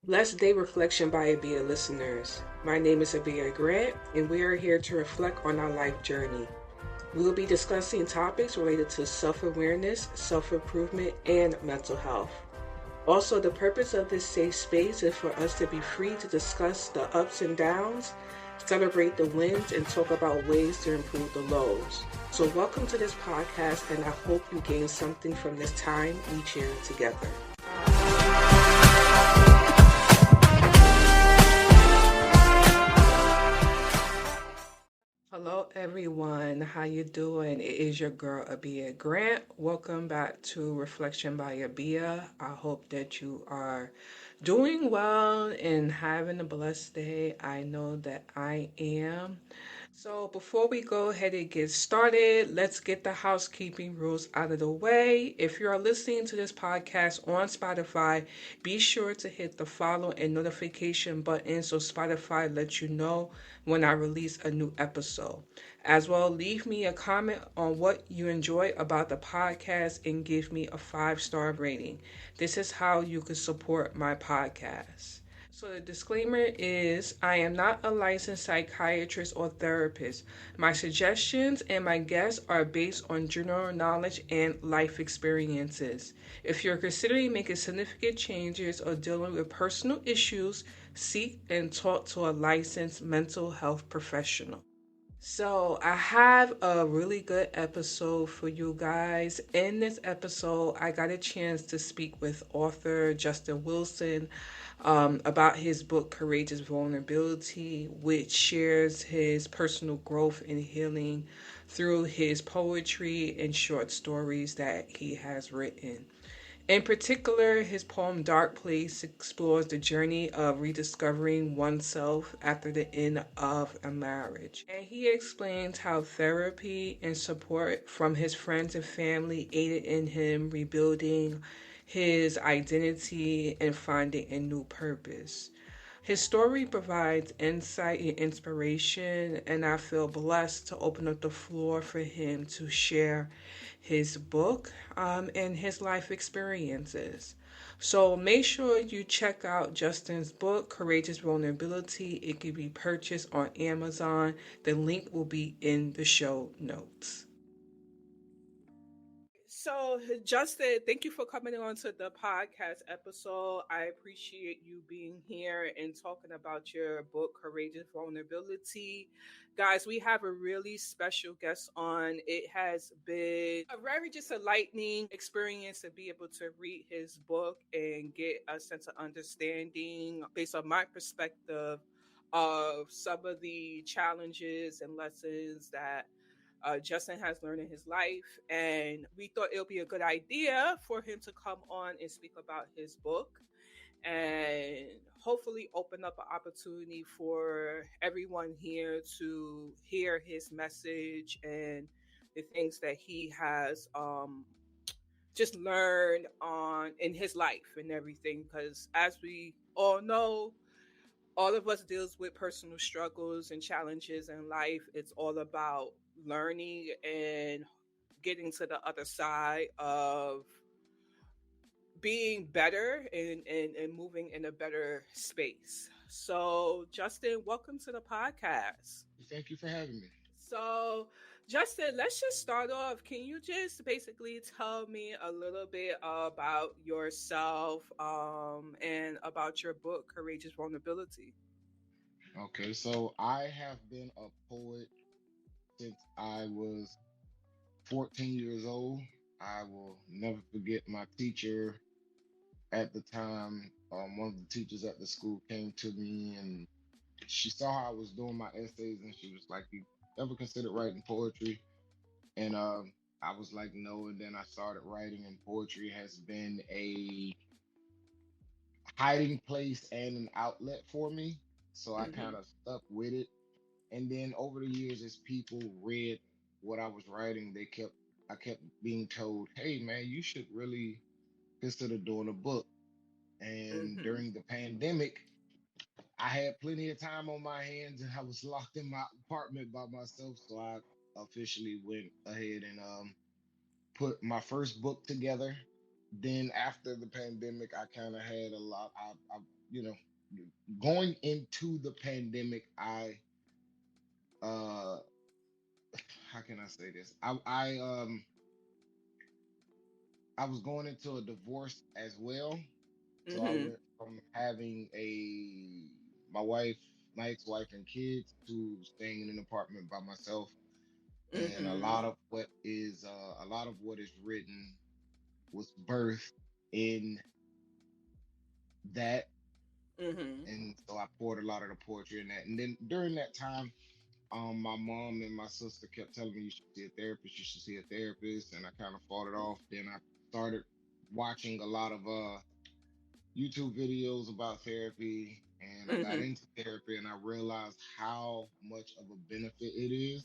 Blessed Day Reflection by Abia listeners. My name is Abia Grant, and we are here to reflect on our life journey. We will be discussing topics related to self awareness, self improvement, and mental health. Also, the purpose of this safe space is for us to be free to discuss the ups and downs, celebrate the wins, and talk about ways to improve the lows. So, welcome to this podcast, and I hope you gain something from this time we share together. Hello everyone, how you doing? It is your girl Abia Grant. Welcome back to Reflection by Abia. I hope that you are doing well and having a blessed day. I know that I am. So before we go ahead and get started, let's get the housekeeping rules out of the way. If you are listening to this podcast on Spotify, be sure to hit the follow and notification button so Spotify lets you know when I release a new episode. As well, leave me a comment on what you enjoy about the podcast and give me a 5-star rating. This is how you can support my podcast. So the disclaimer is I am not a licensed psychiatrist or therapist. My suggestions and my guests are based on general knowledge and life experiences. If you're considering making significant changes or dealing with personal issues, seek and talk to a licensed mental health professional. So, I have a really good episode for you guys. In this episode, I got a chance to speak with author Justin Wilson about his book Courageous Vulnerability, which shares his personal growth and healing through his poetry and short stories that he has written. In particular, his poem Dark Place explores the journey of rediscovering oneself after the end of a marriage. And he explains how therapy and support from his friends and family aided in him rebuilding his identity and finding a new purpose. His story provides insight and inspiration, and I feel blessed to open up the floor for him to share his book and his life experiences. So make sure you check out Justin's book, Courageous Vulnerability. It can be purchased on Amazon. The link will be in the show notes. So, Justin, thank you for coming on to the podcast episode. I appreciate you being here and talking about your book, Courageous Vulnerability. Guys, we have a really special guest on. It has been a very just a lightning experience to be able to read his book and get a sense of understanding based on my perspective of some of the challenges and lessons that Justin has learned in his life, and we thought it would be a good idea for him to come on and speak about his book and hopefully open up an opportunity for everyone here to hear his message and the things that he has just learned on in his life and everything. Because as we all know, all of us deals with personal struggles and challenges in life. It's all about learning and getting to the other side of being better and moving in a better space. So, Justin, welcome to the podcast. Thank you for having me. So, Justin, let's just start off. Can you just basically tell me a little bit about yourself and about your book, Courageous Vulnerability? Okay, so I have been a poet since I was 14 years old. I will never forget my teacher at the time. One of the teachers at the school came to me and she saw how I was doing my essays and she was like, "You ever considered writing poetry?" And I was like, "No." And then I started writing, and poetry has been a hiding place and an outlet for me. So I Mm-hmm. kind of stuck with it. And then over the years, as people read what I was writing, I kept being told, "Hey man, you should really consider doing a book." And Mm-hmm. during the pandemic, I had plenty of time on my hands and I was locked in my apartment by myself. So I officially went ahead and put my first book together. Then after the pandemic, I kind of had a lot. you know, going into the pandemic, uh how can I say this? I was going into a divorce as well. So I Mhm. went from having my wife, my ex-wife and kids to staying in an apartment by myself. And Mhm. a lot of what is written was birthed in that. Mhm. And so I poured a lot of the poetry in that. And then during that time, my mom and my sister kept telling me you should see a therapist, you should see a therapist, and I kind of fought it off. Then I started watching a lot of YouTube videos about therapy, and I got Mhm. into therapy, and I realized how much of a benefit it is.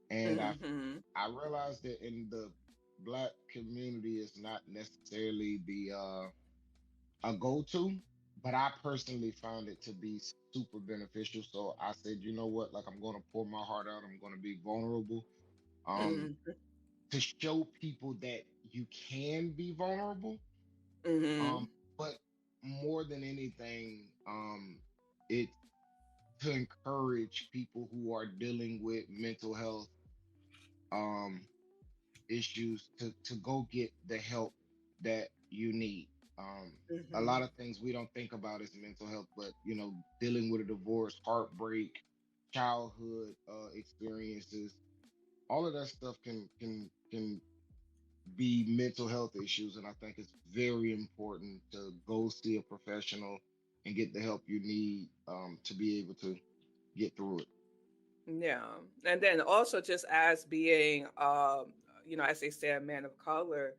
And Mhm. I realized that in the Black community, it's not necessarily the a go-to, but I personally found it to be super beneficial. So I said, you know what? Like, I'm going to pour my heart out. I'm going to be vulnerable. Um, Mhm. to show people that you can be vulnerable. Um, Mhm. but more than anything, it's to encourage people who are dealing with mental health um issues to go get the help that you need. A lot Mhm. of things we don't think about as mental health, but dealing with a divorce, heartbreak, childhood experiences, all of that stuff can be mental health issues, and I think it's very important to go see a professional and get the help you need to be able to get through it. Yeah. And then also just as being as they say, a man of color,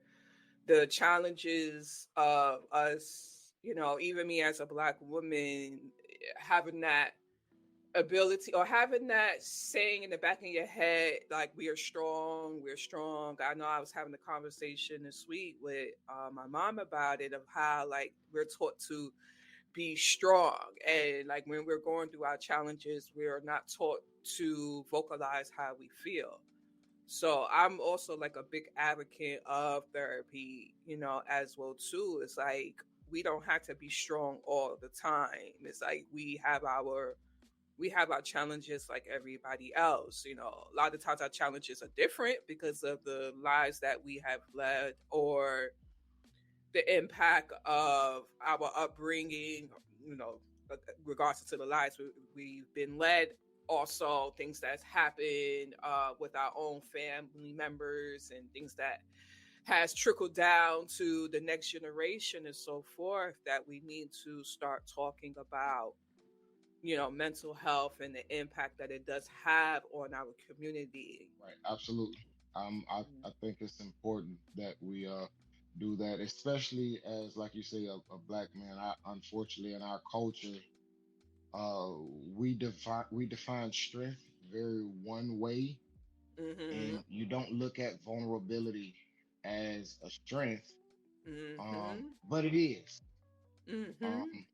the challenges of us, even me as a black woman, having that ability or having that saying in the back of your head, like, we are strong, we're strong. I know I was having a conversation this week with my mom about it, of how, like, we're taught to be strong, and like when we're going through our challenges, we're not taught to vocalize how we feel. So I'm also like a big advocate of therapy, as well too. It's like we don't have to be strong all the time. It's like we have our challenges like everybody else. A lot of times our challenges are different because of the lives that we have led, or the impact of our upbringing, you know, regards to the lives we've been led. Also, things that's happened with our own family members, and things that has trickled down to the next generation and so forth, that we need to start talking about, mental health and the impact that it does have on our community. Right, absolutely. I think it's important that we do that, especially as, like you say, a black man. Unfortunately, in our culture, we define strength very one way, and Mhm. you don't look at vulnerability as a strength, Mhm. but it is. Mhm. Um,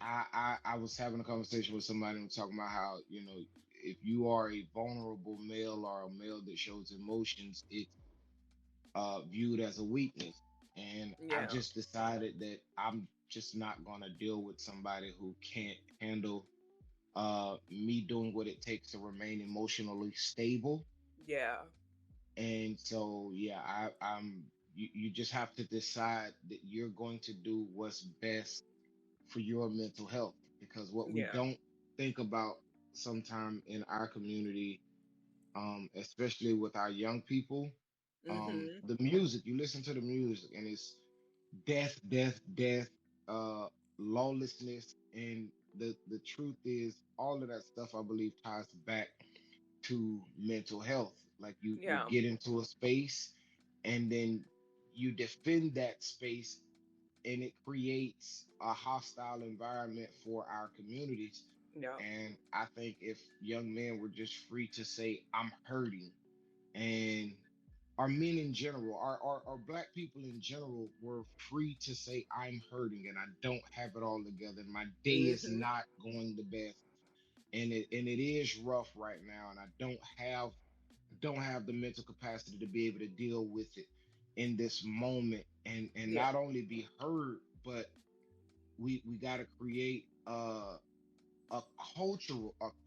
I was having a conversation with somebody and talking about how, if you are a vulnerable male or a male that shows emotions, it's viewed as a weakness. And I Yeah. just decided that I'm just not going to deal with somebody who can't handle me doing what it takes to remain emotionally stable. Yeah. And so, yeah, you just have to decide that you're going to do what's best for your mental health, because what we Yeah. don't think about sometime in our community, especially with our young people, Mhm. the music, you listen to the music and it's death, death, death, lawlessness. And the truth is, all of that stuff, I believe, ties back to mental health. Like, you Yeah. get into a space and then you defend that space, and it creates a hostile environment for our communities. Yeah. And I think if young men were just free to say, I'm hurting, and our men in general, our black people in general, were free to say, I'm hurting and I don't have it all together. My day is Mhm. not going the best. And it is rough right now. And I don't have the mental capacity to be able to deal with it in this moment, and Yeah. not only be heard, but we got to create a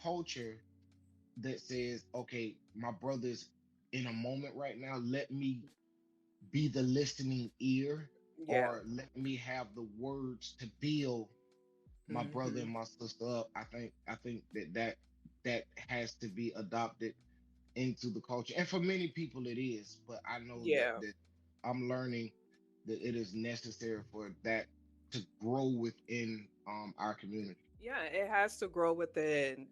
culture that says, okay, my brother's in a moment right now. Let me be the listening ear, Yeah. or let me have the words to build my brother Hmm. and my sister up. I think that has to be adopted into the culture. And for many people it is, but I know that Yeah. I'm learning that it is necessary for that to grow within our community. Yeah, it has to grow within.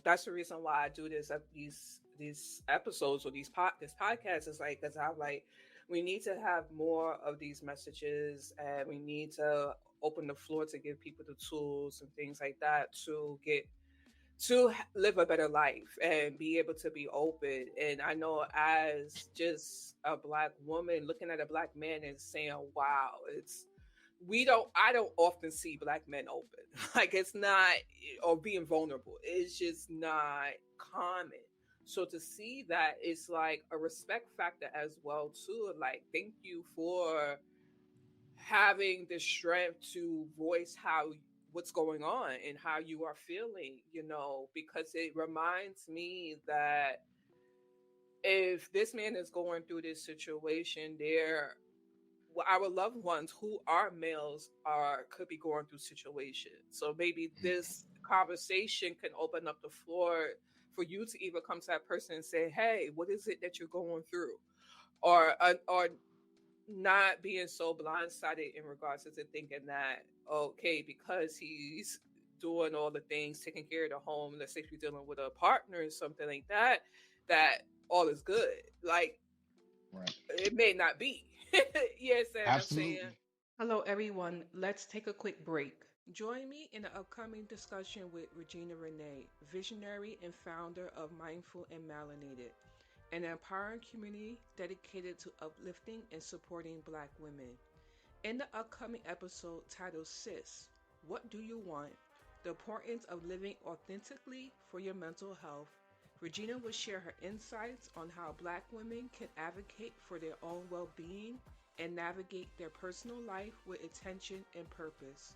That's the reason why I do these episodes or this podcast is like because I'm like, we need to have more of these messages, and we need to open the floor to give people the tools and things like that live a better life and be able to be open. And I know as just a black woman looking at a black man and saying, wow, it's I don't often see black men open. Like it's not, or being vulnerable. It's just not common. So to see that, it's like a respect factor as well too. Like thank you for having the strength to voice what's going on and how you are feeling, because it reminds me that if this man is going through this situation, our loved ones who are males are could be going through situations. So maybe this conversation can open up the floor for you to even come to that person and say, "Hey, what is it that you're going through?" Or not being so blindsided in regards to thinking that, okay, because he's doing all the things, taking care of the home, let's say if you're dealing with a partner or something like that, that all is good. Like Right. it may not be. You understand what I'm saying? Absolutely. Hello, everyone. Let's take a quick break. Join me in the upcoming discussion with Regina Renee, visionary and founder of Mindful and Melanated, an empowering community dedicated to uplifting and supporting Black women. In the upcoming episode titled Sis, What Do You Want? The Importance of Living Authentically for Your Mental Health, Regina will share her insights on how Black women can advocate for their own well being and navigate their personal life with intention and purpose.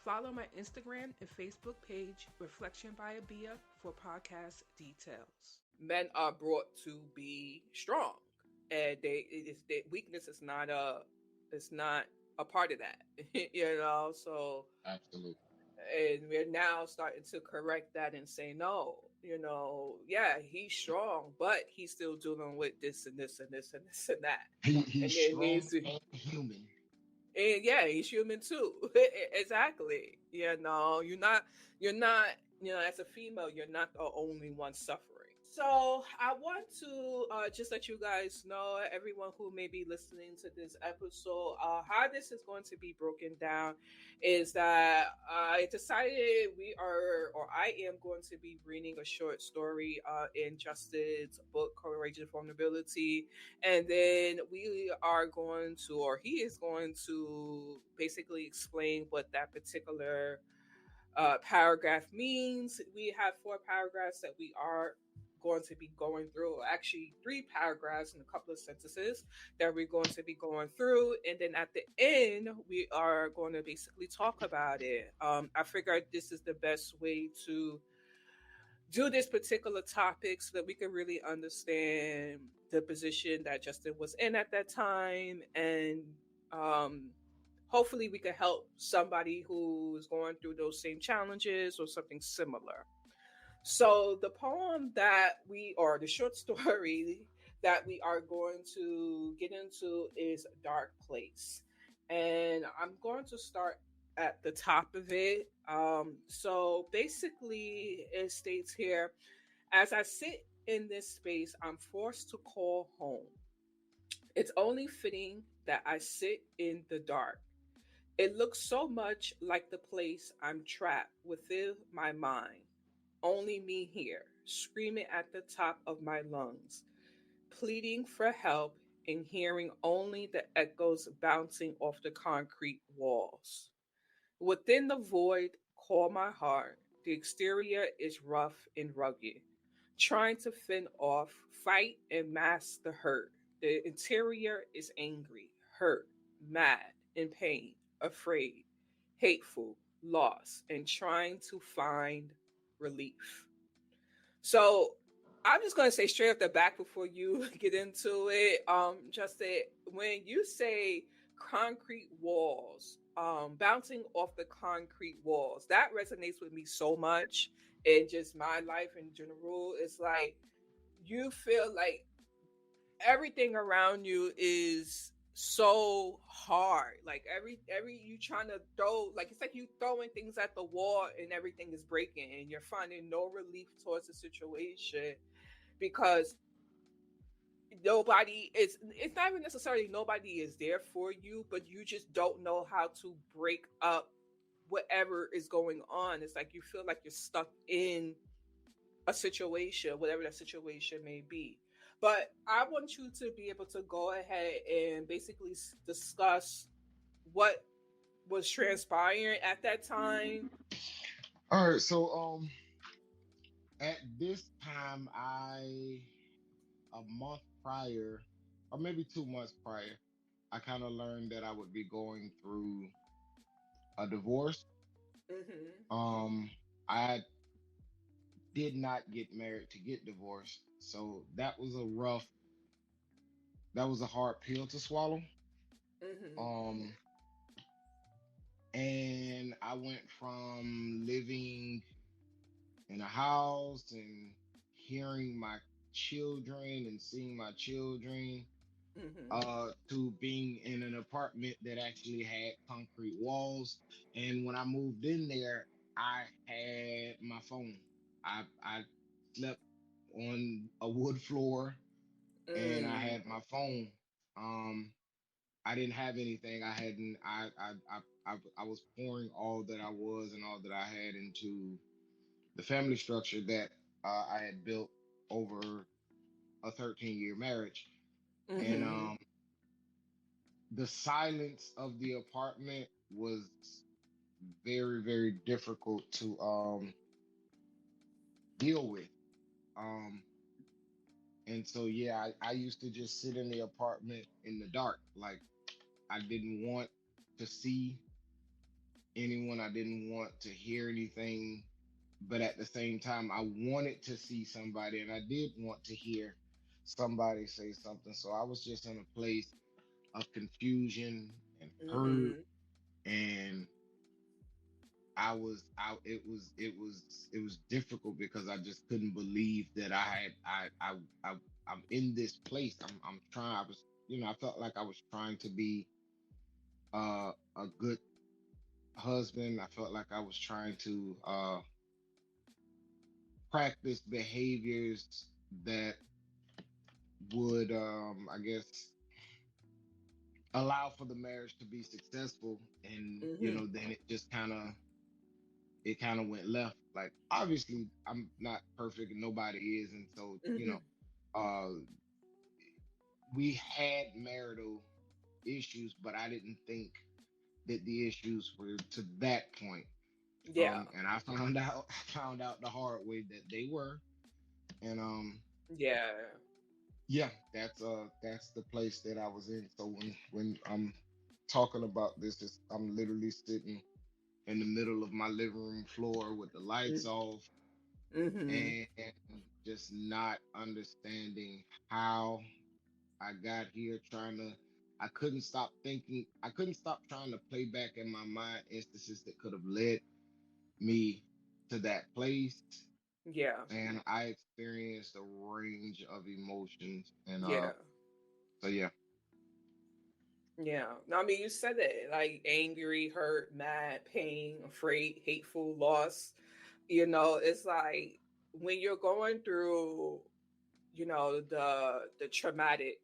Follow my Instagram and Facebook page, Reflection by Abia, for podcast details. Men are brought to be strong, and their weakness is not a part of that. So Absolutely. and we're now starting to correct that and say no, yeah, he's strong, but he's still dealing with this and this and this and this and that, He's and there needs strong to, and human. and yeah, he's human too. Exactly. You're not as a female, you're not the only one suffering. So I want to just let you guys know, everyone who may be listening to this episode, how this is going to be broken down is that I decided I am going to be reading a short story in Justin's book, Courageous Vulnerability. And then we are going to, or he is going to basically explain what that particular paragraph means. We have four paragraphs that we are going to be going through, actually three paragraphs and a couple of sentences that we're going to be going through, and then at the end we are going to basically talk about it. I figured this is the best way to do this particular topic so that we can really understand the position that Justin was in at that time, and um, hopefully we can help somebody who's going through those same challenges or something similar. So the poem or the short story that we are going to get into is Dark Place. And I'm going to start at the top of it. So basically, it states here, as I sit in this space, I'm forced to call home. It's only fitting that I sit in the dark. It looks so much like the place I'm trapped within my mind. Only me here, screaming at the top of my lungs, pleading for help and hearing only the echoes bouncing off the concrete walls. Within the void, call my heart. The exterior is rough and rugged, trying to fend off, fight, and mask the hurt. The interior is angry, hurt, mad, in pain, afraid, hateful loss and trying to find relief. So I'm just gonna say straight off the back before you get into it, Justin, when you say concrete walls, bouncing off the concrete walls, that resonates with me so much in just my life in general. It's like you feel like everything around you is so hard. Like every you trying to throw, like it's like you throwing things at the wall and everything is breaking and you're finding no relief towards the situation because nobody is, it's not even necessarily nobody is there for you, but you just don't know how to break up whatever is going on. It's like you feel like you're stuck in a situation, whatever that situation may be. But I want you to be able to go ahead and basically discuss what was transpiring at that time. All right, so at this time, a month prior, or maybe 2 months prior, I kind of learned that I would be going through a divorce. Mhm. Um, I did not get married to get divorced, so that was a hard pill to swallow. Mhm. Um, and I went from living in a house and hearing my children and seeing my children Mhm. to being in an apartment that actually had concrete walls. And when I moved in there, I had my phone. I slept on a wood floor and I Mm. had my phone. Um, I didn't have anything. I hadn't. I was pouring all that I was and all that I had into the family structure that I had built over a 13-year marriage. And Mhm. the silence of the apartment was very, very difficult to deal with. Um, and so, yeah, I used to just sit in the apartment in the dark. Like, I didn't want to see anyone, I didn't want to hear anything. But at the same time, I wanted to see somebody and I did want to hear somebody say something. So I was just in a place of confusion and hurt, Mhm. and I was out. It was difficult because I just couldn't believe that I I'm in this place. I'm trying. I was, I felt like I was trying to be a good husband. I felt like I was trying to practice behaviors that would, I guess, allow for the marriage to be successful. And Mhm. then it kind of went left. Like, obviously I'm not perfect and nobody is, and so Mhm. uh we had marital issues, but I didn't think that the issues were to that point. Yeah. And I found out I found out the hard way that they were. And Yeah. yeah, that's the place that I was in. So when I'm talking about this, I'm literally sitting in the middle of my living room floor with the lights off Mhm. and just not understanding how I got here, I couldn't stop thinking, I couldn't stop trying to play back in my mind instances that could have led me to that place. Yeah. And I experienced a range of emotions. And Yeah. so yeah. Yeah. No, I mean, you said it like angry, hurt, mad, pain, afraid, hateful, loss. It's like when you're going through, the traumatic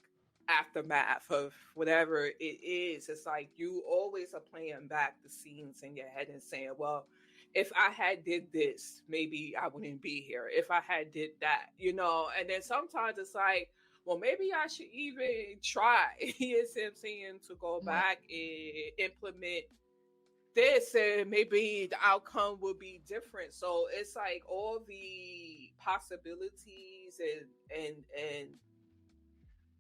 aftermath of whatever it is, it's like you always are playing back the scenes in your head and saying, well, if I had did this, maybe I wouldn't be here. If I had did that. And then sometimes it's like, well, maybe I should even try, you see what I'm saying, to go Right. back and implement this and maybe the outcome will be different. So it's like all the possibilities and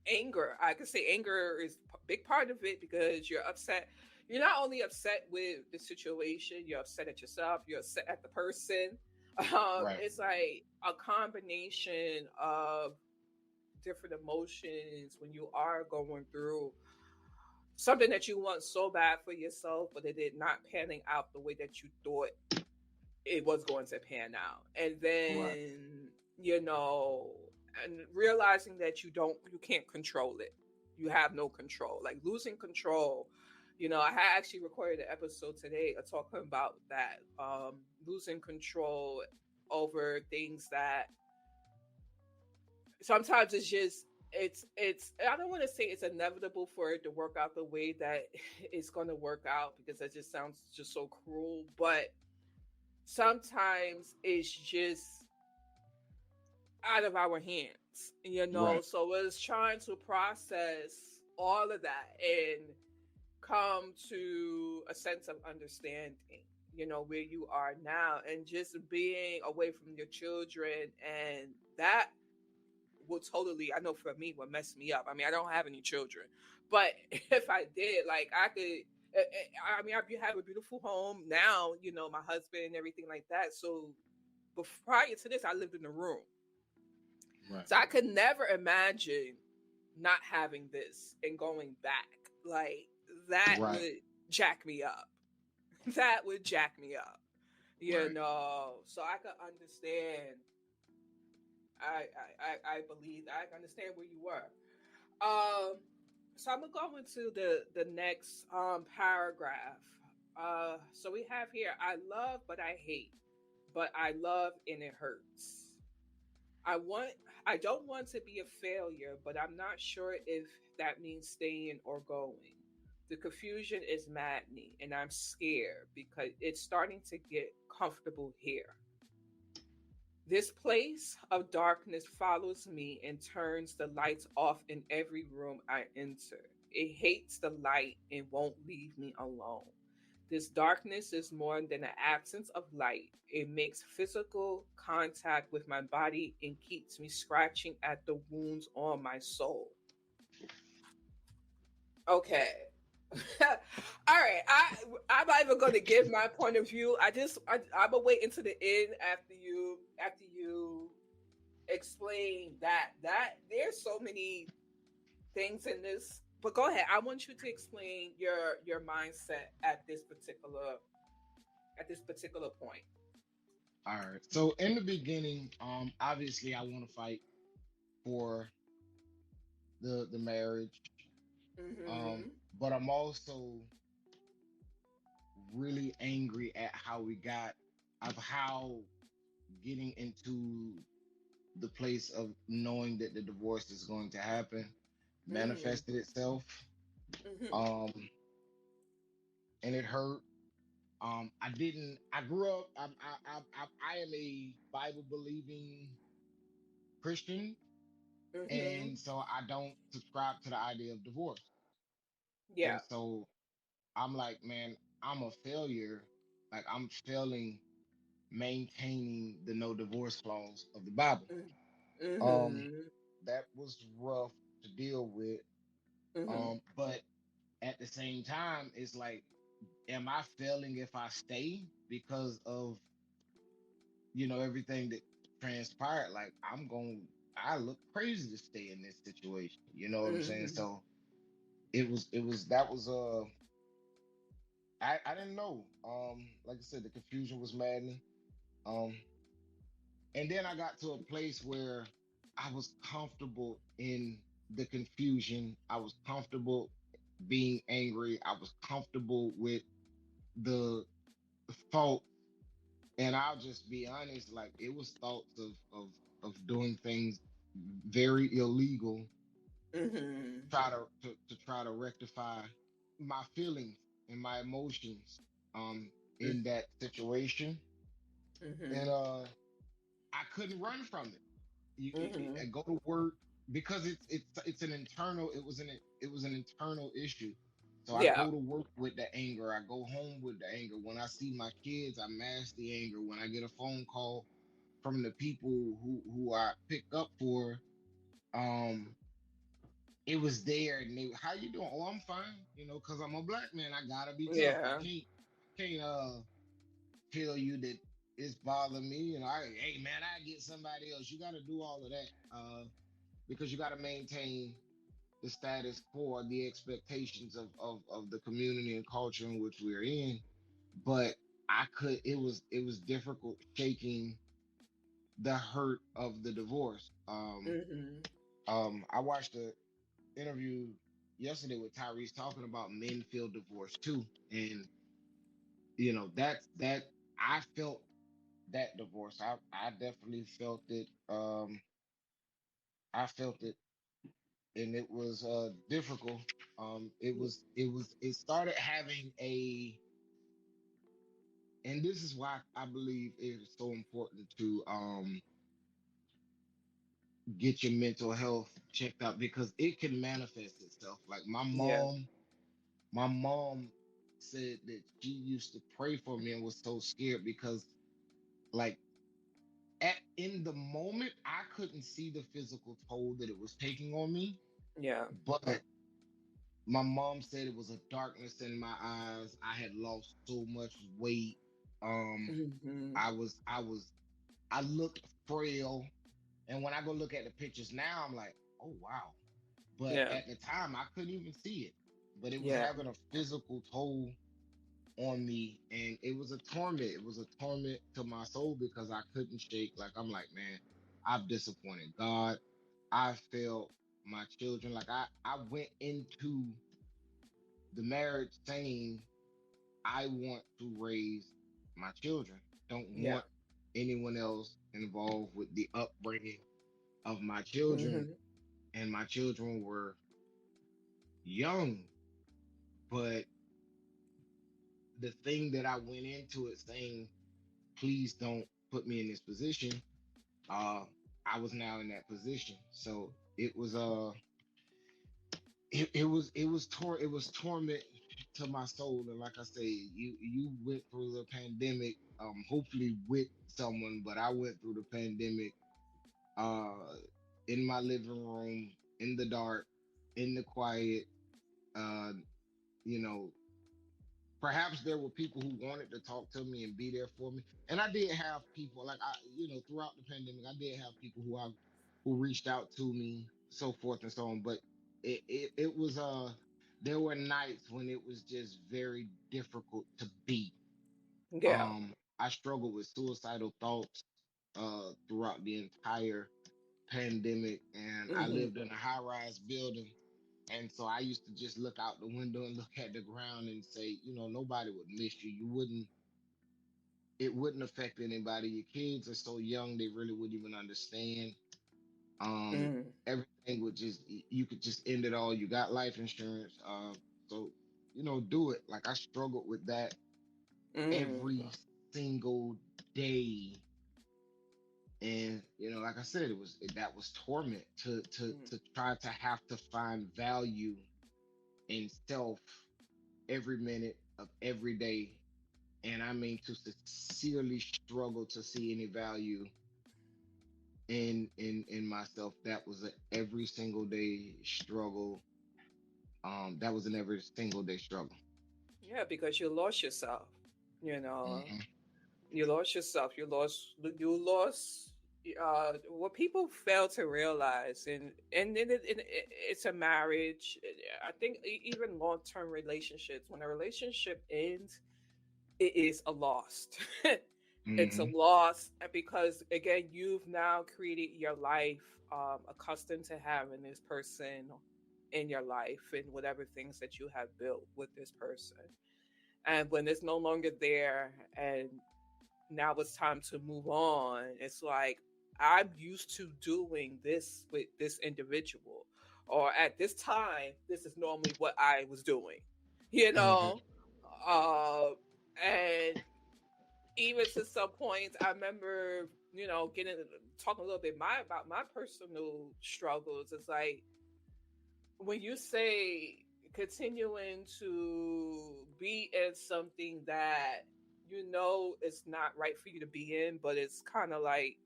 anger. I could say anger is a big part of it because you're upset. you're not only upset with the situation, you're upset at yourself, you're upset at the person. Right. It's like a combination of different emotions when you are going through something that you want so bad for yourself, but it did not panning out the way that you thought it was going to pan out. And Right. then, and realizing that you can't control it. You have no control. Like losing control. I had actually recorded an episode today talking about that. Losing control over things that sometimes it's I don't want to say it's inevitable for it to work out the way that it's going to work out, because that just sounds just so cruel, but sometimes it's just out of our hands. Right. So it's trying to process all of that and come to a sense of understanding, where you are now, and just being away from your children. And that will totally, I know for me, will mess me up. I mean, I don't have any children, but if I did, like, I could. I mean, I have a beautiful home now, my husband and everything like that. So, but prior to this, I lived in a room. Right. So I could never imagine not having this and going back. Like, that Right. would jack me up. That would jack me up. Right. So I could understand. I believe I understand where you were. Um, so I'm gonna go into the next paragraph. So we have here: I love, but I hate, but I love and it hurts. I want, I don't want to be a failure, but I'm not sure if that means staying or going. The confusion is maddening, and I'm scared because it's starting to get comfortable here. This place of darkness follows me and turns the lights off in every room I enter. It hates the light and won't leave me alone. This darkness is more than an absence of light. It makes physical contact with my body and keeps me scratching at the wounds on my soul. Okay. All right. I'm not even going to give my point of view. I'm gonna wait until the end after you explain that there's so many things in this. But go ahead. I want you to explain your mindset at this particular point. All right. So in the beginning, obviously I want to fight for the marriage. Mhm. But I'm also really angry at how we got of how getting into the place of knowing that the divorce is going to happen Mhm. manifested itself. Mhm. Um, and it hurt. I didn't. I grew up. I am a Bible believing Christian, Mhm. and so I don't subscribe to the idea of divorce. Yeah. And so I'm like, man, I'm a failure. Like I'm failing maintaining the no divorce clause of the Bible. Um, Mhm. that was rough to deal with. Mhm. But at the same time, it's like, am I failing if I stay because of everything that transpired? Like I look crazy to stay in this situation. You know what I'm saying? Mhm. So it was that was I didn't know. Like I said, the confusion was maddening. Um, and then I got to a place where I was comfortable in the confusion. I was comfortable being angry. I was comfortable with the thought, and I'll just be honest, like it was thoughts of doing things very illegal, Mhm. to try to rectify my feelings and my emotions in that situation. And Mhm. I couldn't run from it. I Mhm. go to work because it's an internal. It was an internal issue. So I Yeah. go to work with the anger. I go home with the anger. When I see my kids, I mask the anger. When I get a phone call from the people who I pick up for, um, it was there, and they, how you doing? Oh, I'm fine. You know, because I'm a black man. I gotta be tough. Yeah. Can't tell you that it's bothering me. You know, hey man, I get somebody else. You got to do all of that because you got to maintain the status quo, the expectations of the community and culture in which we're in. But I could. It was difficult shaking the hurt of the divorce. Hmm. I watched a interview yesterday with Tyrese talking about men feel divorced too, and that I felt that divorce. I definitely felt it. I felt it, and it was difficult. It started having a, and this is why I believe it is so important to get your mental health checked out because it can manifest itself. Like Yeah. my mom said that she used to pray for me and was so scared because like in the moment I couldn't see the physical toll that it was taking on me, Yeah. but my mom said it was a darkness in my eyes. I had lost so much weight. Um, Hmm. I looked frail. And when I go look at the pictures now, I'm like, oh wow. But Yeah. at the time, I couldn't even see it. But it was Yeah. having a physical toll on me, and it was a torment. It was a torment to my soul because I couldn't shake. Like I'm like, man, I've disappointed God. I failed my children. Like I went into the marriage saying I want to raise my children. Don't Yeah. want anyone else involved with the upbringing of my children. Hmm. And my children were young, but the thing that I went into it saying, please don't put me in this position, uh, I was now in that position. So it was torment to my soul. And like I say, you went through the pandemic, hopefully with someone, but I went through the pandemic uh in my living room, in the dark, in the quiet, uh, you know, perhaps there were people who wanted to talk to me and be there for me. And I did have people like throughout the pandemic, I did have people who reached out to me, so forth and so on. But it was there were nights when it was just very difficult to be. Yeah. I struggled with suicidal thoughts throughout the entire pandemic, and I Hmm. lived in a high-rise building. And so I used to just look out the window and look at the ground and say, nobody would miss you. It wouldn't affect anybody. Your kids are so young, they really wouldn't even understand. Um, Hmm. Everything would just, you could just end it all. You got life insurance. So, do it. Like I struggled with that Hmm. every single day. And, like I said, that was torment to try to have to find value in self every minute of every day. And I mean to sincerely struggle to see any value in myself. That was a every single day struggle. That was an every single day struggle. Yeah, because you lost yourself. You know, Hmm. you lost yourself. You lost. What people fail to realize, it's a marriage. I think even long-term relationships, when a relationship ends, it is a loss. It's a Hmm. loss because again, you've now created your life accustomed to having this person in your life and whatever things that you have built with this person. And when it's no longer there and now it's time to move on, it's like I'm used to doing this with this individual, or at this time this is normally what I was doing, you Hmm. know. uh and even to some points I remember, getting talking a little bit about my personal struggles. It's like when you say continuing to be in something that it's not right for you to be in, but it's kind of like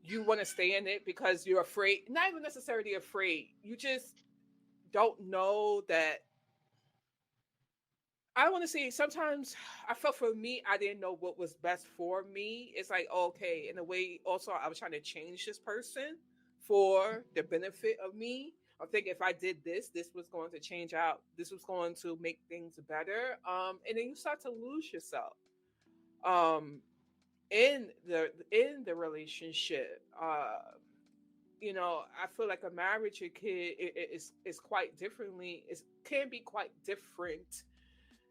you want to stay in it because you're afraid, not even necessarily afraid. You just don't know that. I want to say sometimes I felt for me, I didn't know what was best for me. It's like, okay, in a way, also, I was trying to change this person for the benefit of me. I think if I did this, this was going to change out. This was going to make things better. And then you start to lose yourself um, in the relationship. I feel like a marriage, it is quite differently. It can be quite different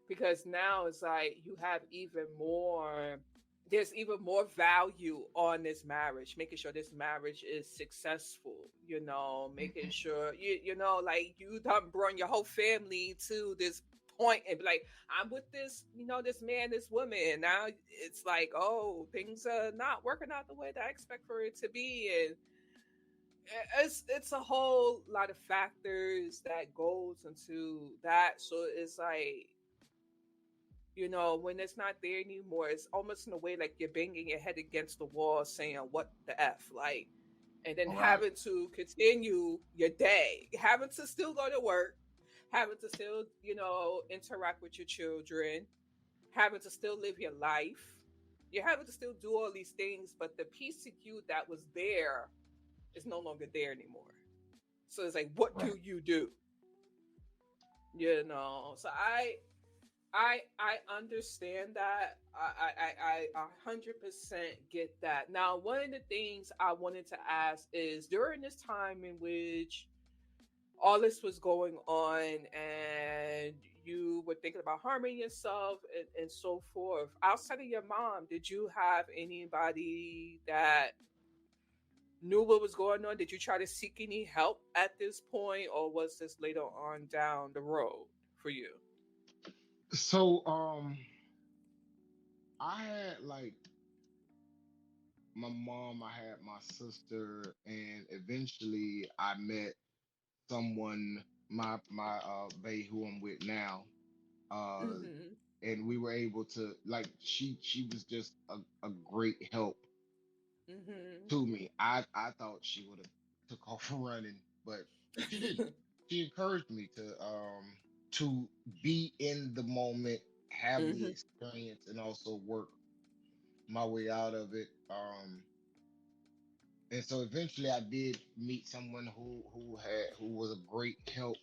because now it's like you have even more, there's even more value on this marriage, making sure this marriage is successful, making Mhm. sure like you done brought your whole family to this point and be like, I'm with this, this man, this woman, and now it's like, oh, things are not working out the way that I expect for it to be. And it's a whole lot of factors that goes into that. So it's like, when it's not there anymore, it's almost in a way like you're banging your head against the wall saying, what the F? Like, and then All right. having to continue your day, having to still go to work, having to still, interact with your children, having to still live your life. You're having to still do all these things, but the piece of you that was there is no longer there anymore. So it's like, what Right. do you do? So I understand that. I 100% get that. Now, one of the things I wanted to ask is during this time in which all this was going on and you were thinking about harming yourself and so forth, outside of your mom, did you have anybody that knew what was going on? Did you try to seek any help at this point, or was this later on down the road for you? So, I had like my mom, I had my sister, and eventually I met someone, my bae who I'm with now. Uh, Mm-hmm. and we were able to like she was just a great help Mm-hmm. to me. I thought she would have took off running, but she didn't. She encouraged me to be in the moment, have the Mm-hmm. experience, and also work my way out of it. And so eventually I did meet someone who was a great help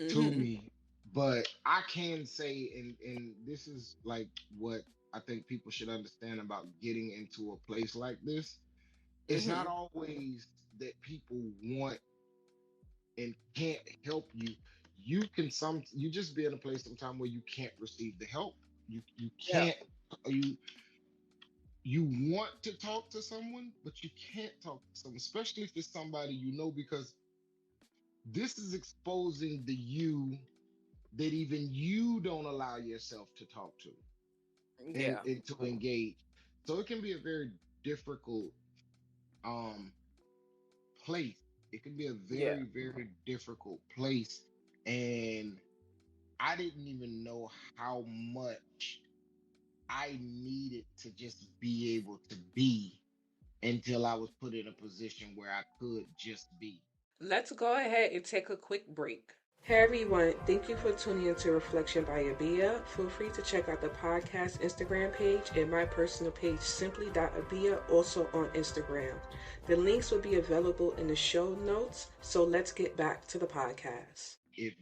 to Mm-hmm. me. But I can say, and this is like what I think people should understand about getting into a place like this. It's not Mm-hmm. always that people want and can't help you. You just be in a place sometime where you can't receive the help. You Yeah. can't you you want to talk to someone, but you can't talk to someone, especially if it's somebody you know, because this is exposing the you that even you don't allow yourself to talk to Yeah. and to engage. So it can be a very difficult um place. It can be a Yeah. very, very difficult place. And I didn't even know how much I needed to just be able to be until I was put in a position where I could just be. Let's go ahead and take a quick break. Hey everyone, thank you for tuning into Reflection by Abia. Feel free to check out the podcast Instagram page and my personal page, simply.abia, also on Instagram. The links will be available in the show notes, so let's get back to the podcast. If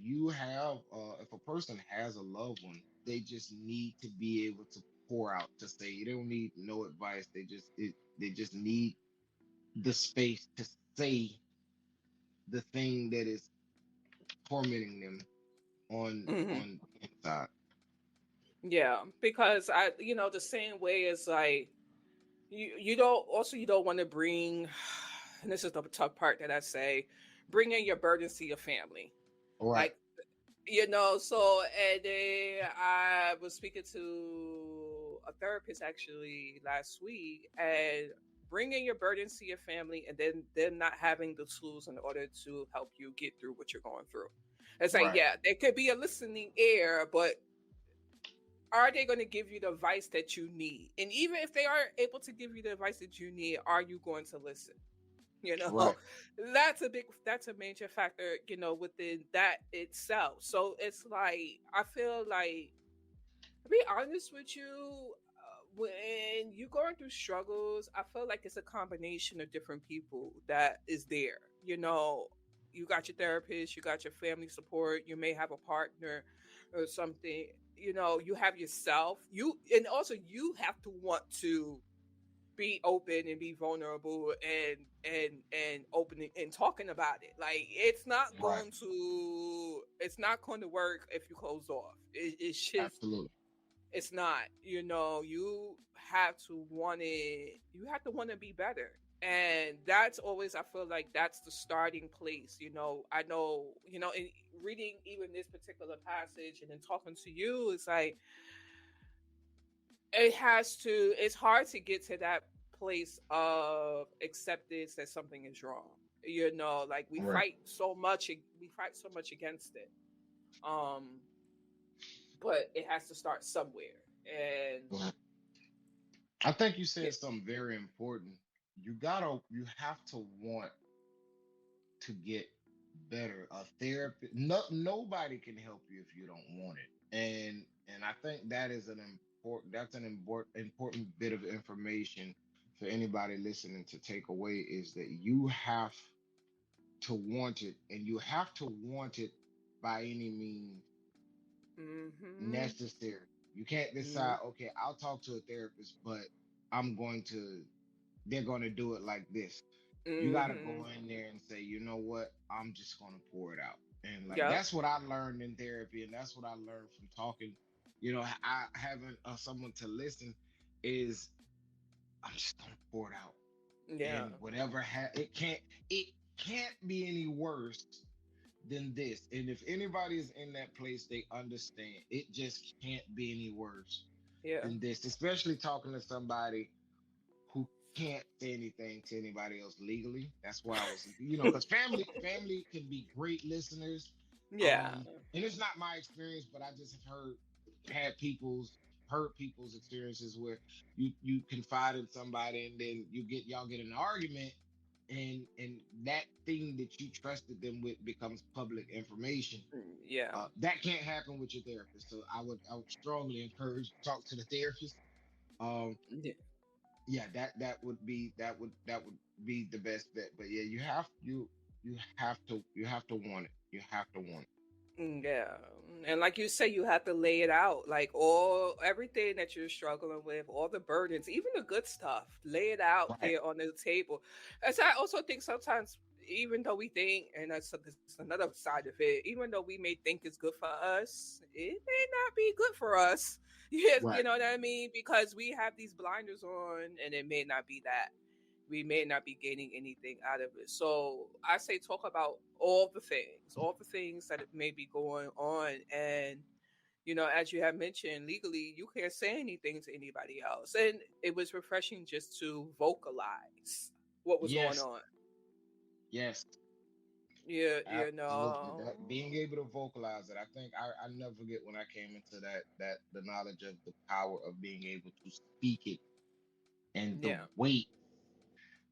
a person has a loved one, they just need to be able to pour out, to say they don't need no advice. They just need the space to say the thing that is tormenting them Hmm. on the inside. Yeah. Because the same way as like you don't want to bring, and this is the tough part that I say, bring in your burdens to your family. All right. Like, so, and then I was speaking to a therapist actually last week, and bringing your burdens to your family and then them not having the tools in order to help you get through what you're going through. It's like, Right. yeah, there could be a listening ear, but are they going to give you the advice that you need? And even if they are able to give you the advice that you need, are you going to listen? You know, Right. that's a major factor, within that itself. So it's like, I feel like, to be honest with you, when you're going through struggles, I feel like it's a combination of different people that is there. You got your therapist, you got your family support, you may have a partner or something. You have yourself. And also you have to want to be open and be vulnerable and open and talking about it. Like, Right. it's not going to work if you close off. It's just, Absolutely. it's not. You have to want it. You have to want to be better. And that's always, I feel like that's the starting place. I know, in reading even this particular passage and then talking to you, it's like, it's hard to get to that place of acceptance that something is wrong. Like, Right. we fight so much against it. Um, but it has to start somewhere. And Right. I think you yeah. said something very important. You have to want to get better. A therapist, nobody can help you if you don't want it. And I think that's an important bit of information for anybody listening to take away, is that you have to want it, and you have to want it by any means Mhm. necessary. You can't decide, Mhm. okay, I'll talk to a therapist, but I'm going to they're going to do it like this. You got to go Mhm. in there and say, you know what, I'm just going to pour it out. And like, Yep. that's what I learned in therapy, and that's what I learned from talking. I having someone to listen is, I'm just going to pour it out. Yeah. And it can't be any worse than this. And if anybody is in that place, they understand it just can't be any worse Yeah. than this, especially talking to somebody who can't say anything to anybody else legally. That's why I was, because family can be great listeners. Yeah. And it's not my experience, but I just have heard people's experiences where you confide in somebody, and then y'all get an argument, and that thing that you trusted them with becomes public information. Yeah. That can't happen with your therapist. So I would strongly encourage, talk to the therapist. Um, Yeah. yeah, that would be the best bet. But yeah, you have to want it. You have to want Yeah. And like you say, you have to lay it out. Like, all everything that you're struggling with, all the burdens, even the good stuff, lay it it. out Right. there on the table. As I also think sometimes, even though we think, and that's another side of it, even though we may think it's good for us, it may not be good for us. Yes, you Right. know what I mean? Because we have these blinders on, and it may not be that. We may not be gaining anything out of it. So I say, talk about all the things that may be going on. And, as you have mentioned, legally, you can't say anything to anybody else. And it was refreshing just to vocalize what was going Yes. on. Yes. Yeah, Absolutely. That being able to vocalize it, I think I never forget when I came into that the knowledge of the power of being able to speak it, and yeah,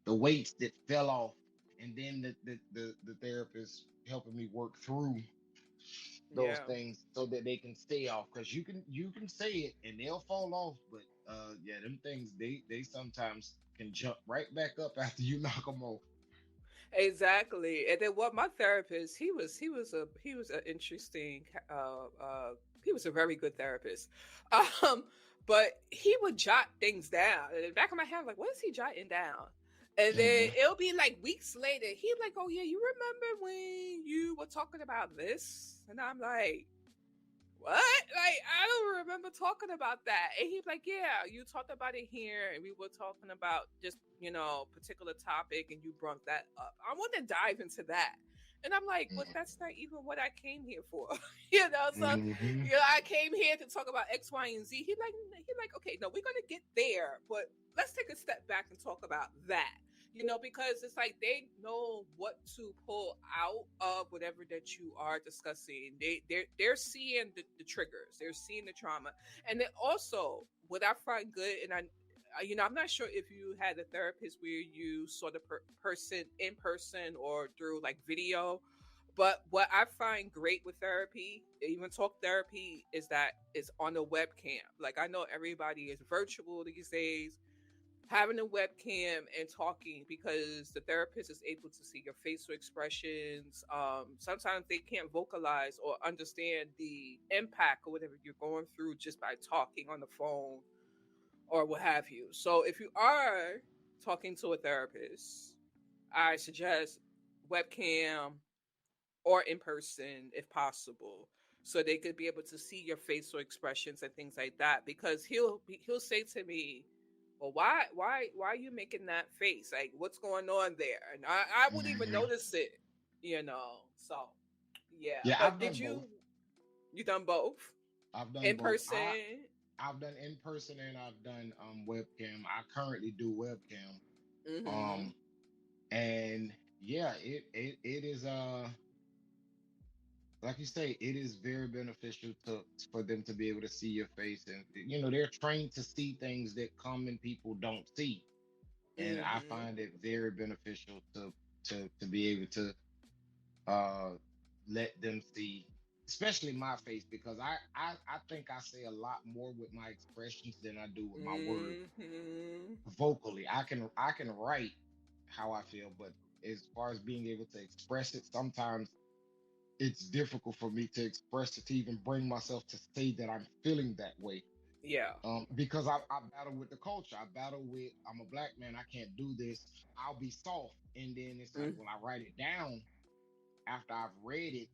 the weights that fell off, and then the therapist helping me work through those yeah. things so that they can stay off, because you can say it and they'll fall off, but yeah, them things, they sometimes can jump right back up after you knock them off. Exactly. And then what my therapist, he was an interesting he was a very good therapist. Um but he would jot things down. In the back of my head, I'm like, what is he jotting down? And then Hmm. it'll be like weeks later. He'd like, oh yeah, you remember when you were talking about this? And I'm like, what? Like, I don't remember talking about that. And he's like, yeah, you talked about it here, and we were talking about just, particular topic, and you brought that up. I want to dive into that. And I'm like, but that's not even what I came here for. So, Hmm. I came here to talk about X, Y, and Z. He like, okay, no, we're gonna get there, but let's take a step back and talk about that. because it's like they know what to pull out of whatever that you are discussing. They're seeing the triggers, they're seeing the trauma. And then also what I find good, and I'm not sure if you had a therapist where you saw the person in person or through like video, but what I find great with therapy, even talk therapy, is that it's on a webcam. Like, I know everybody is virtual these days, having a webcam and talking, because the therapist is able to see your facial expressions. Sometimes they can't vocalize or understand the impact or whatever you're going through just by talking on the phone or what have you. So if you are talking to a therapist, I suggest webcam or in person if possible, so they could be able to see your facial expressions and things like that, because he'll say to me, well, why are you making that face, like what's going on there, and I wouldn't even Hmm. notice it, so yeah. Yeah, But I've did done both. you done both, I've done in both. person? I've done in person and I've done webcam. I currently do webcam. Mm-hmm. Um and yeah, it is like you say, it is very beneficial to for them to be able to see your face, and they're trained to see things that common people don't see. And I Mm-hmm. find it very beneficial to be able to uh let them see, especially my face, because I think I say a lot more with my expressions than I do with my words. Mm-hmm. Vocally, I can write how I feel, but as far as being able to express it, sometimes it's difficult for me to express it, to even bring myself to say that I'm feeling that way. Yeah. Because I battle with the culture. I battle with, I'm a black man, I can't do this. I'll be soft. And then it's like, Mm. when I write it down after I've read it,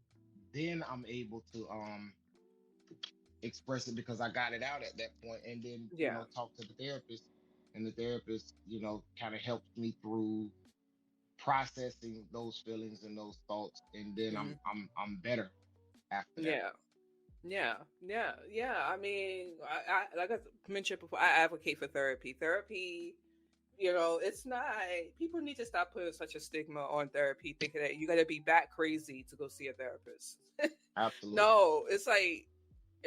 then I'm able to express it because I got it out at that point. And then, Yeah. talk to the therapist. And the therapist, kind of helps me through processing those feelings and those thoughts. And then I'm Mm. I'm I'm better after that. Yeah. Yeah, yeah, yeah. I mean, I like I mentioned before, I advocate for therapy. Therapy, it's not. People need to stop putting such a stigma on therapy, thinking that you got to be bat crazy to go see a therapist. Absolutely. No, it's like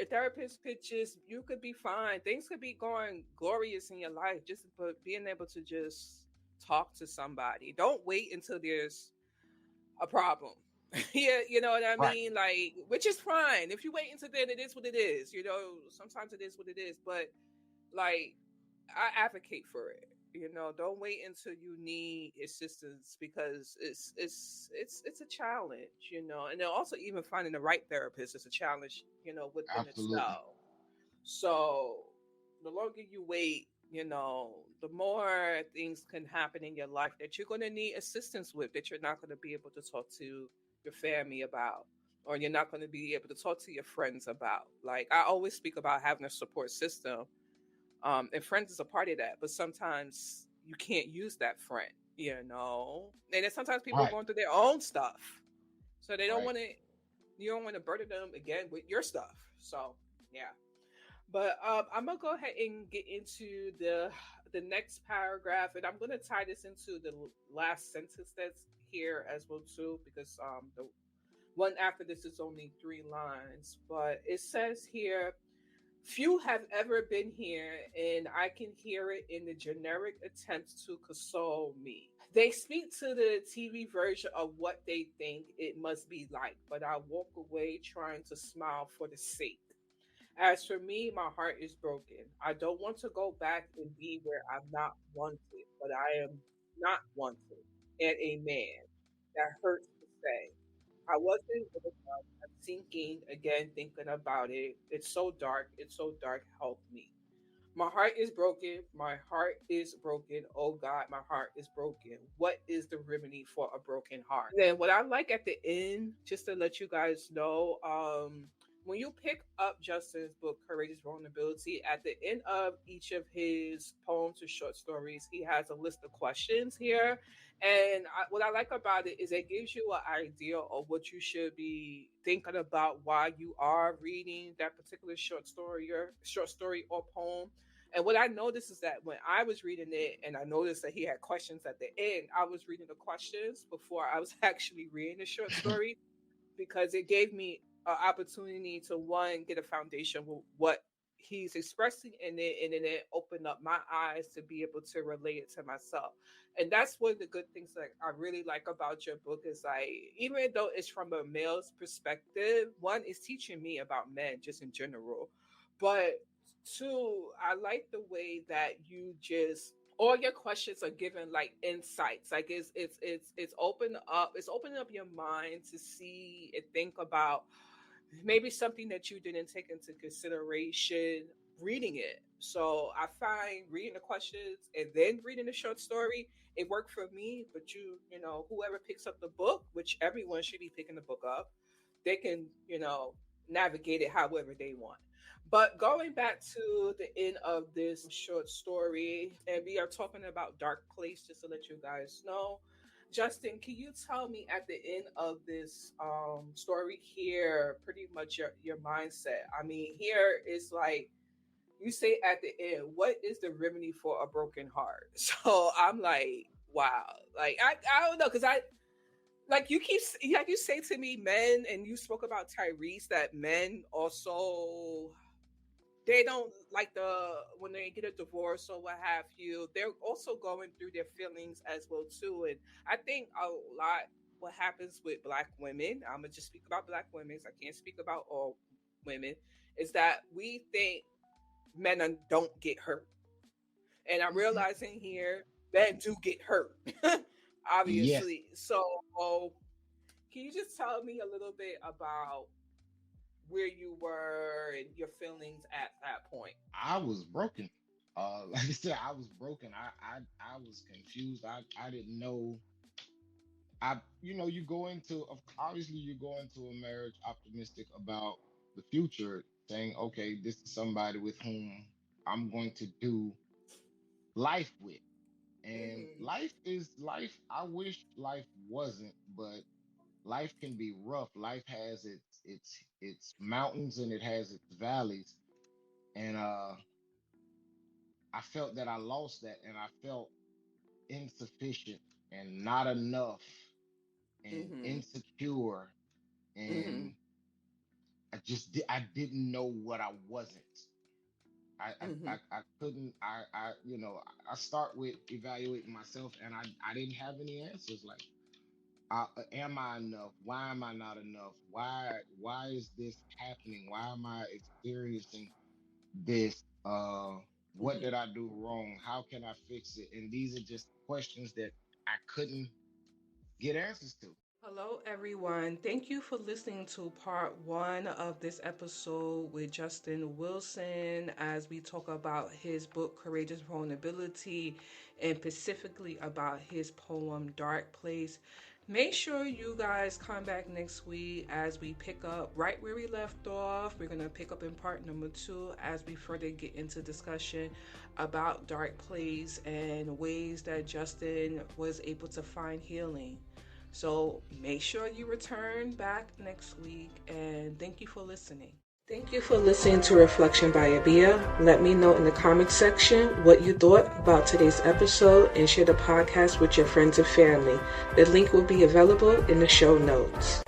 a therapist could just, you could be fine. Things could be going glorious in your life, just but being able to just talk to somebody. Don't wait until there's a problem. Yeah, you know what I Right. mean? Like, which is fine. If you wait until then, it is what it is. Sometimes it is what it is. But like, I advocate for it. Don't wait until you need assistance, because it's a challenge. And then also even finding the right therapist is a challenge. Within Absolutely. itself. So the longer you wait, the more things can happen in your life that you're going to need assistance with, that you're not going to be able to talk to your family about, or you're not going to be able to talk to your friends about. Like, I always speak about having a support system, and friends is a part of that. But sometimes you can't use that friend, and then sometimes people are Right. going through their own stuff, so they don't Right. want to. You don't want to burden them again with your stuff. So yeah. But I'm gonna go ahead and get into the next paragraph, and I'm gonna tie this into the last sentence that's here as well too, because the one after this is only 3 lines, but it says here, "Few have ever been here, and I can hear it in the generic attempts to console me. They speak to the TV version of what they think it must be like, but I walk away trying to smile for the sake. As for me, my heart is broken. I don't want to go back and be where I'm not wanted, but I am not wanted. And a man. That hurts to say. I wasn't good enough. I'm sinking again, thinking about it. It's so dark. It's so dark. Help me. My heart is broken. My heart is broken. Oh God, my heart is broken. What is the remedy for a broken heart?" Then what I like at the end, just to let you guys know, when you pick up Justin's book, Courageous Vulnerability, at the end of each of his poems or short stories, he has a list of questions here. And what I like about it is it gives you an idea of what you should be thinking about while you are reading that particular short story or poem. And what I noticed is that when I was reading it and I noticed that he had questions at the end, I was reading the questions before I was actually reading the short story, because it gave me an opportunity to, one, get a foundation with what he's expressing in it, and then it opened up my eyes to be able to relate it to myself. And that's one of the good things that I really like about your book is, like, even though it's from a male's perspective, one, is teaching me about men just in general, but two, I like the way that you just, all your questions are given like insights, like it's opening up your mind to see and think about maybe something that you didn't take into consideration reading it. So I find reading the questions and then reading the short story, it worked for me. But whoever picks up the book, which everyone should be picking the book up, they can, navigate it however they want. But going back to the end of this short story, and we are talking about Dark Place, just to let you guys know. Justin, can you tell me at the end of this story here, pretty much your mindset? I mean, here is like you say at the end, what is the remedy for a broken heart? So I'm like, wow, like I don't know, because I like you keep like you say to me, men, and you spoke about Tyrese, that men also, they don't like the when they get a divorce or what have you, they're also going through their feelings as well too. And I think a lot what happens with black women, I'm gonna just speak about black women, so I can't speak about all women, is that we think men don't get hurt. And I'm Mhm. realizing here men do get hurt. Yes, Obviously. So can you just tell me a little bit about where you were and your feelings at that point? I was broken. Like I said, I was broken. I was confused. I didn't know. You go into, obviously, you go into a marriage optimistic about the future, saying, okay, this is somebody with whom I'm going to do life with. And Mm-hmm. life is life. I wish life wasn't, but life can be rough. Life has its mountains and it has its valleys. And I felt that I lost that, and I felt insufficient and not enough and Mm-hmm. insecure, Mm-hmm. and I didn't know what I wasn't. Mm-hmm. I couldn't. I start with evaluating myself, and I didn't have any answers. Like, am I enough? Why am I not enough? Why is this happening? Why am I experiencing this? What Mm-hmm. did I do wrong? How can I fix it? And these are just questions that I couldn't get answers to. Hello, everyone. Thank you for listening to part one of this episode with Justin Wilson as we talk about his book, Courageous Vulnerability, and specifically about his poem, Dark Place. Make sure you guys come back next week as we pick up right where we left off. We're going to pick up in part number two as we further get into discussion about Dark Place and ways that Justin was able to find healing. So make sure you return back next week and thank you for listening. Thank you for listening to Reflection by Abia. Let me know in the comments section what you thought about today's episode and share the podcast with your friends and family. The link will be available in the show notes.